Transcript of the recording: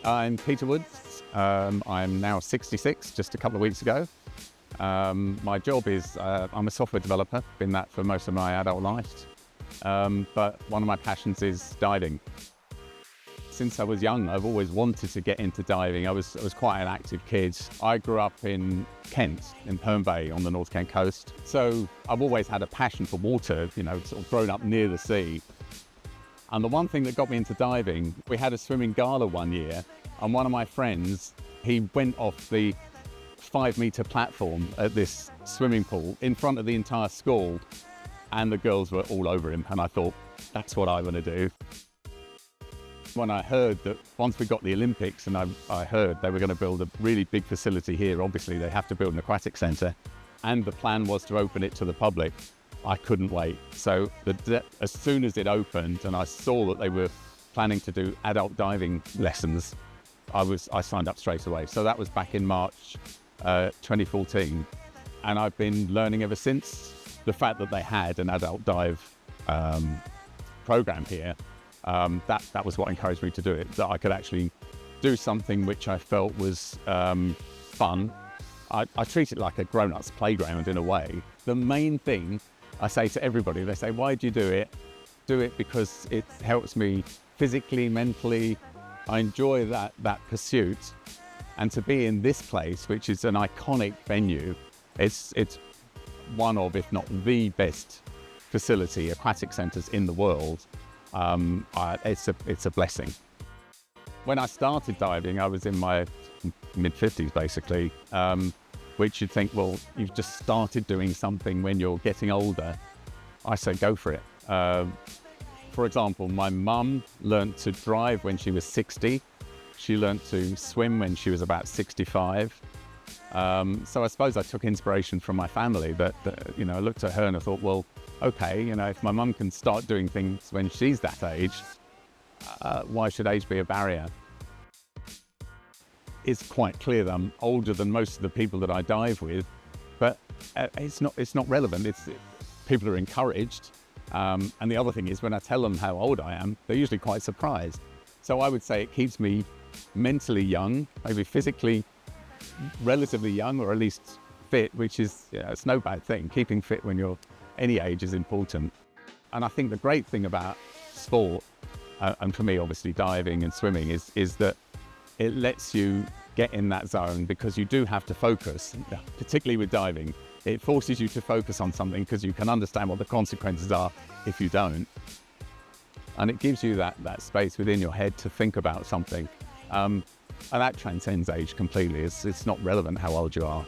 I'm Peter Woods. I'm now 66, just a couple of weeks ago. My job is, I'm a software developer, been that for most of my adult life. But one of my passions is diving. Since I was young, I've always wanted to get into diving. I was quite an active kid. I grew up in Kent, in Herne Bay on the North Kent coast. So I've always had a passion for water, sort of grown up near the sea. And the one thing that got me into diving, we had a swimming gala one year, and one of my friends, he went off the 5-meter platform at this swimming pool in front of the entire school, and the girls were all over him, and I thought, that's what I want to do. When I heard that once we got the Olympics, and I heard they were going to build a really big facility here, obviously they have to build an aquatic centre, and the plan was to open it to the public, I couldn't wait. So as soon as it opened and I saw that they were planning to do adult diving lessons, I signed up straight away. So that was back in March 2014, and I've been learning ever since. The fact that they had an adult dive program here, that was what encouraged me to do it, that I could actually do something which I felt was fun. I treat it like a grown-up's playground in a way. The main thing I say to everybody, they say, why do you do it? Do it because it helps me physically, mentally. I enjoy that pursuit. And to be in this place, which is an iconic venue, it's one of, if not the best facility, aquatic centres in the world. It's a blessing. When I started diving, I was in my mid-50s basically, which you'd think, well, you've just started doing something when you're getting older. I say go for it. For example, my mum learnt to drive when she was 60. She learnt to swim when she was about 65. So I suppose I took inspiration from my family, but I looked at her and I thought, well, okay, if my mum can start doing things when she's that age, why should age be a barrier? It's quite clear that I'm older than most of the people that I dive with, but it's not relevant. People are encouraged. And the other thing is, when I tell them how old I am, they're usually quite surprised. So I would say it keeps me mentally young, maybe physically relatively young, or at least fit, which is, it's no bad thing. Keeping fit when you're any age is important. And I think the great thing about sport, and for me obviously diving and swimming, is that it lets you get in that zone, because you do have to focus, particularly with diving. It forces you to focus on something because you can understand what the consequences are if you don't. And it gives you that space within your head to think about something. And that transcends age completely. It's not relevant how old you are.